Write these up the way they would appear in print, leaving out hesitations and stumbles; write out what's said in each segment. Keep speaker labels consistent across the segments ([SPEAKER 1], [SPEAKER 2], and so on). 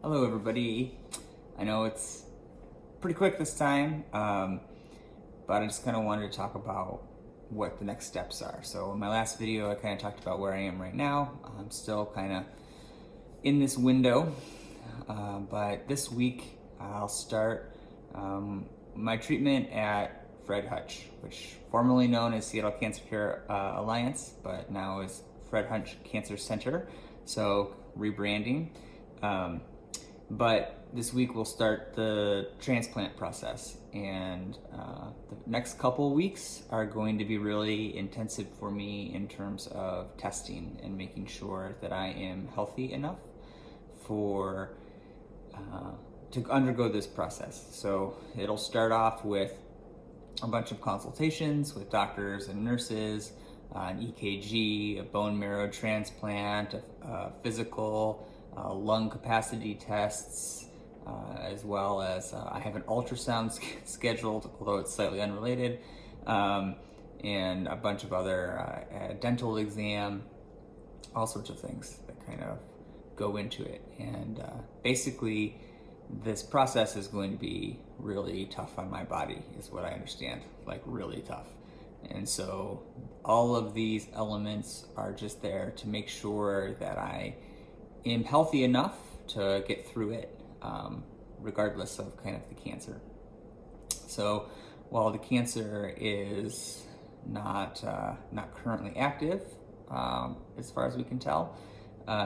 [SPEAKER 1] Hello, everybody. I know it's pretty quick this time, but I just kind of wanted to talk about what the next steps are. So, in my last video, I kind of talked about where I am right now. I'm still kind of in this window, but this week I'll start my treatment at Fred Hutch, which formerly known as Seattle Cancer Care Alliance, but now is Fred Hutch Cancer Center. So, rebranding. But this week we'll start the transplant process, and the next couple weeks are going to be really intensive for me in terms of testing and making sure that I am healthy enough for to undergo this process. So it'll start off with a bunch of consultations with doctors and nurses, an EKG, a bone marrow transplant, a physical, lung capacity tests, as well as I have an ultrasound scheduled, although it's slightly unrelated, and a bunch of other dental exam, all sorts of things that kind of go into it. And basically, this process is going to be really tough on my body, is what I understand, like really tough. And so all of these elements are just there to make sure that I am healthy enough to get through it, regardless of kind of the cancer. So while the cancer is not currently active, as far as we can tell,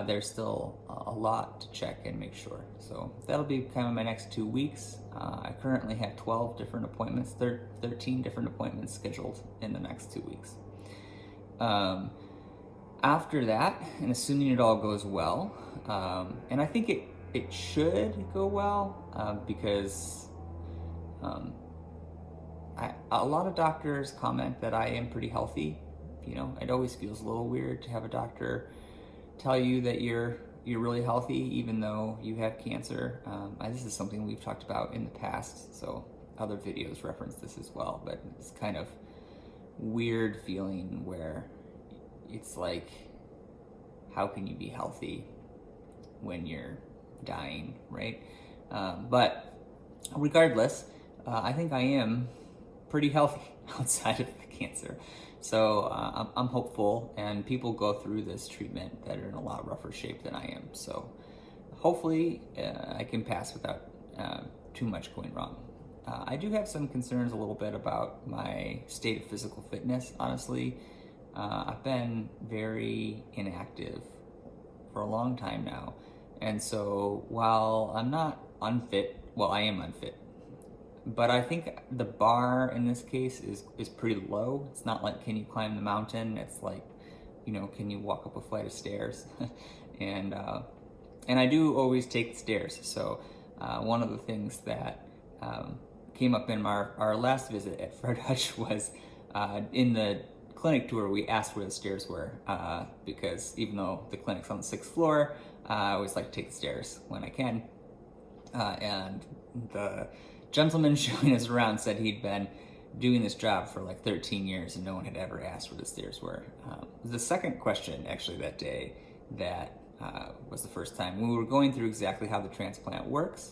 [SPEAKER 1] there's still a lot to check and make sure. So that'll be kind of my next 2 weeks. I currently have 12 different appointments, 13 different appointments scheduled in the next 2 weeks. After that, and assuming it all goes well, and I think it should go well, because a lot of doctors comment that I am pretty healthy. You know, it always feels a little weird to have a doctor tell you that you're really healthy even though you have cancer. This is something we've talked about in the past, so other videos reference this as well, but it's kind of weird feeling where it's like, how can you be healthy when you're dying, right? But regardless, I think I am pretty healthy outside of the cancer. So I'm hopeful, and people go through this treatment that are in a lot rougher shape than I am. So hopefully I can pass without too much going wrong. I do have some concerns a little bit about my state of physical fitness, honestly. I've been very inactive for a long time now. And so while I'm not unfit, well, I am unfit, but I think the bar in this case is pretty low. It's not like, can you climb the mountain? It's like, you know, can you walk up a flight of stairs? and I do always take the stairs. So one of the things that came up in our last visit at Fred Hutch was in the clinic tour, we asked where the stairs were, because even though the clinic's on the 6th floor, I always like to take the stairs when I can. And the gentleman showing us around said he'd been doing this job for like 13 years and no one had ever asked where the stairs were. The second question actually that day that was the first time when we were going through exactly how the transplant works.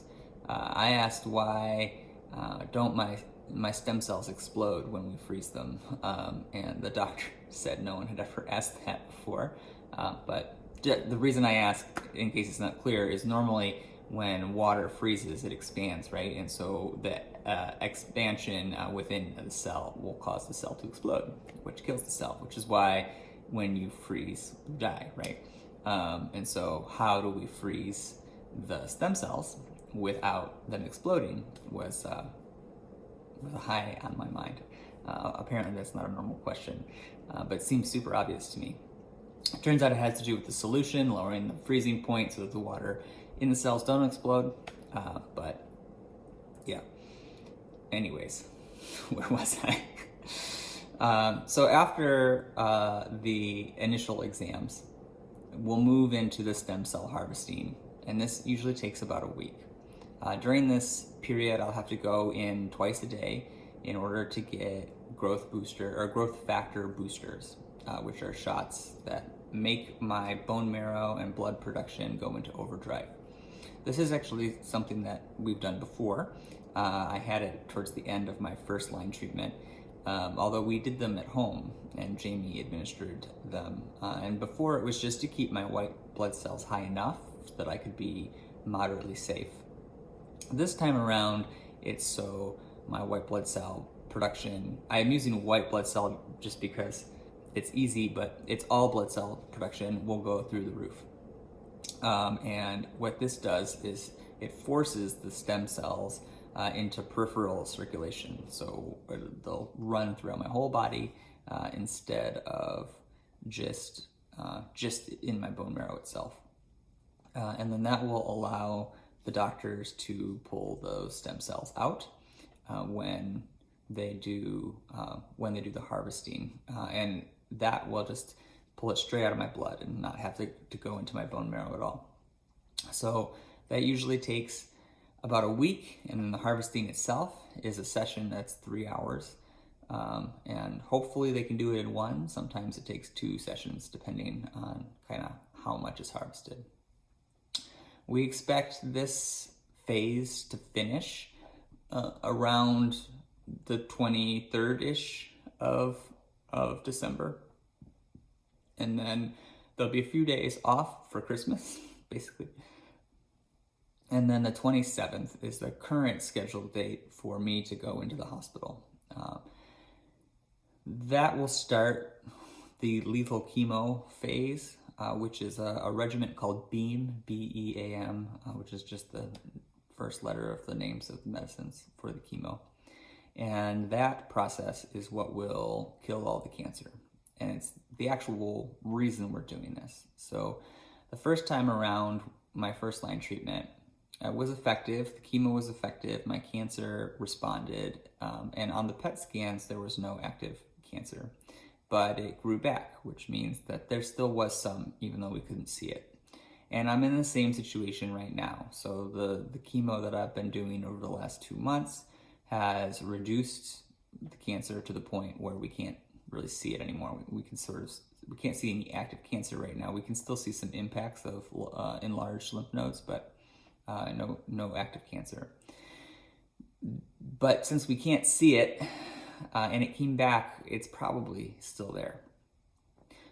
[SPEAKER 1] I asked why don't my stem cells explode when we freeze them, and the doctor said no one had ever asked that before. But the reason I ask, in case it's not clear, is normally when water freezes, it expands, right? And so the expansion within the cell will cause the cell to explode, which kills the cell, which is why when you freeze, you die, right? And so how do we freeze the stem cells without them exploding was high on my mind. Apparently that's not a normal question, but it seems super obvious to me. It turns out it has to do with the solution, lowering the freezing point so that the water in the cells don't explode. But yeah, anyways, where was I? So after the initial exams, we'll move into the stem cell harvesting, and this usually takes about a week. During this period, I'll have to go in twice a day in order to get growth factor boosters, which are shots that make my bone marrow and blood production go into overdrive. This is actually something that we've done before. I had it towards the end of my first line treatment, although we did them at home and Jamie administered them. And before, it was just to keep my white blood cells high enough that I could be moderately safe. This time around, it's so my white blood cell production, I'm using white blood cell just because it's easy, but it's all blood cell production will go through the roof. And what this does is it forces the stem cells into peripheral circulation. So they'll run throughout my whole body instead of just in my bone marrow itself. And then that will allow the doctors to pull those stem cells out when they do the harvesting, and that will just pull it straight out of my blood and not have to go into my bone marrow at all. So that usually takes about a week, and then the harvesting itself is a session that's 3 hours. And hopefully they can do it in one. Sometimes it takes 2 sessions depending on kind of how much is harvested. We expect this phase to finish around the 23rd-ish of December. And then there'll be a few days off for Christmas, basically. And then the 27th is the current scheduled date for me to go into the hospital. That will start the lethal chemo phase, which is a regimen called BEAM, B-E-A-M, which is just the first letter of the names of the medicines for the chemo. And that process is what will kill all the cancer. And it's the actual reason we're doing this. So the first time around, my first line treatment was effective. The chemo was effective. My cancer responded. And on the PET scans, there was no active cancer. But it grew back, which means that there still was some, even though we couldn't see it. And I'm in the same situation right now. So the chemo that I've been doing over the last 2 months has reduced the cancer to the point where we can't really see it anymore. We can't see any active cancer right now. We can still see some impacts of enlarged lymph nodes, but no active cancer. But since we can't see it, and it came back, it's probably still there.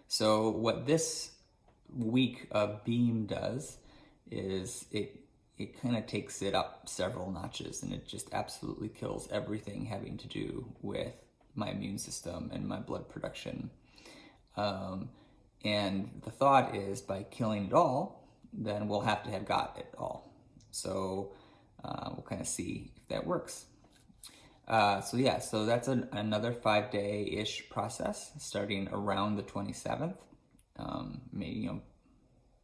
[SPEAKER 1] So what this week of BEAM does is it kind of takes it up several notches, and it just absolutely kills everything having to do with my immune system and my blood production. And the thought is by killing it all, then we'll have to have got it all. So we'll kind of see if that works. So that's another 5-day-ish process starting around the 27th. Maybe,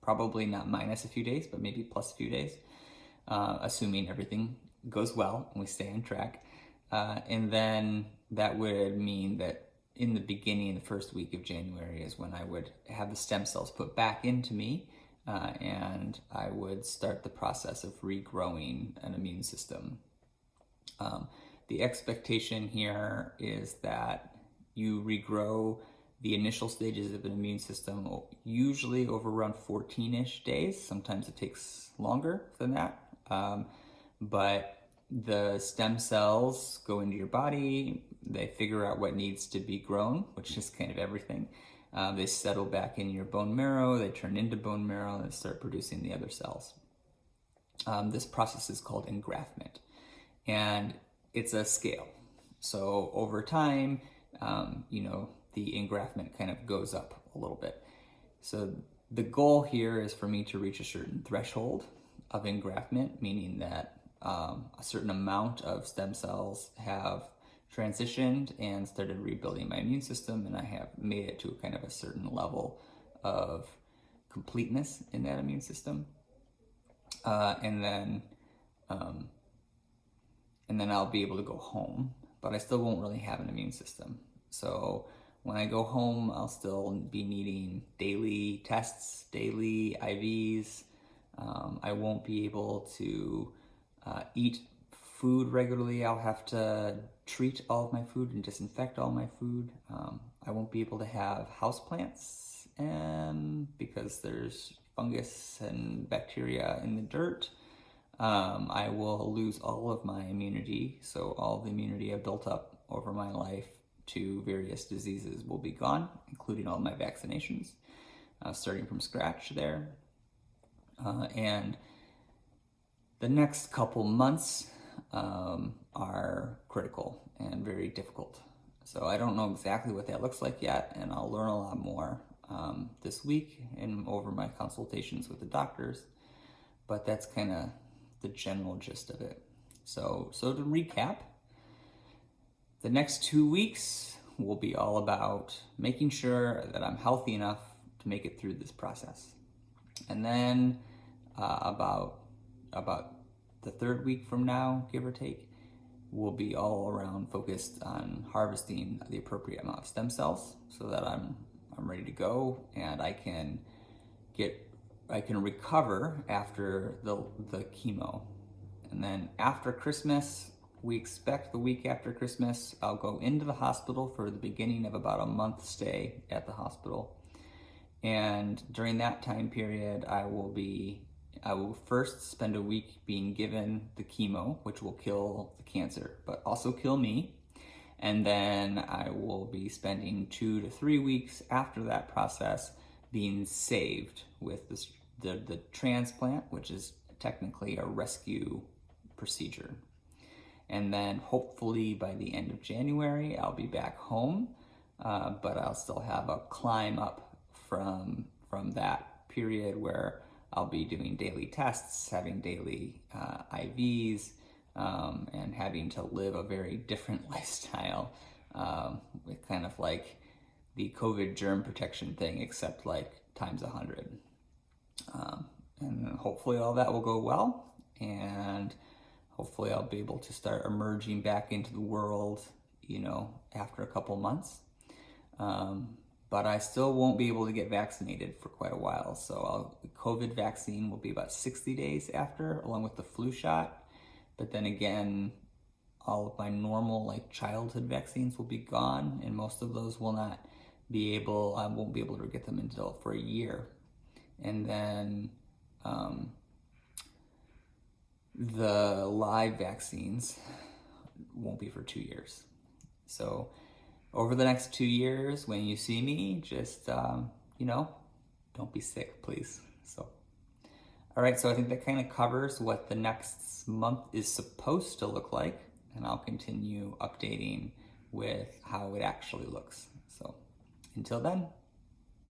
[SPEAKER 1] probably not minus a few days, but maybe plus a few days, assuming everything goes well and we stay on track. And then that would mean that in the beginning, the first week of January is when I would have the stem cells put back into me, and I would start the process of regrowing an immune system. The expectation here is that you regrow the initial stages of an immune system usually over around 14-ish days. Sometimes it takes longer than that. But the stem cells go into your body, they figure out what needs to be grown, which is kind of everything. They settle back in your bone marrow, they turn into bone marrow, and start producing the other cells. This process is called engraftment, and it's a scale. So over time, the engraftment kind of goes up a little bit. So the goal here is for me to reach a certain threshold of engraftment, meaning that a certain amount of stem cells have transitioned and started rebuilding my immune system, and I have made it to kind of a certain level of completeness in that immune system. And then I'll be able to go home, but I still won't really have an immune system. So when I go home, I'll still be needing daily tests, daily IVs. I won't be able to eat food regularly. I'll have to treat all of my food and disinfect all my food. I won't be able to have houseplants because there's fungus and bacteria in the dirt. I will lose all of my immunity. So all the immunity I've built up over my life to various diseases will be gone, including all my vaccinations, starting from scratch there. And the next couple months are critical and very difficult. So I don't know exactly what that looks like yet, and I'll learn a lot more this week and over my consultations with the doctors. But that's kind of the general gist of it. So to recap, the next 2 weeks will be all about making sure that I'm healthy enough to make it through this process. And then about the third week from now, give or take, will be all around focused on harvesting the appropriate amount of stem cells so that I'm ready to go and I can recover after the chemo. And then after Christmas, we expect the week after Christmas, I'll go into the hospital for the beginning of about a month stay at the hospital. And during that time period, I will first spend a week being given the chemo, which will kill the cancer, but also kill me. And then I will be spending 2 to 3 weeks after that process being saved with the transplant, which is technically a rescue procedure. And then hopefully by the end of January, I'll be back home, but I'll still have a climb up from that period where I'll be doing daily tests, having daily IVs, and having to live a very different lifestyle, with kind of like the COVID germ protection thing, except like times 100. And hopefully all that will go well, and hopefully I'll be able to start emerging back into the world, after a couple months. But I still won't be able to get vaccinated for quite a while. So the COVID vaccine will be about 60 days after, along with the flu shot. But then again, all of my normal childhood vaccines will be gone, and most of those I won't be able to get them until for a year. And then the live vaccines won't be for 2 years. So over the next 2 years, when you see me, just, don't be sick, please. So, all right, so I think that kind of covers what the next month is supposed to look like, and I'll continue updating with how it actually looks. So until then.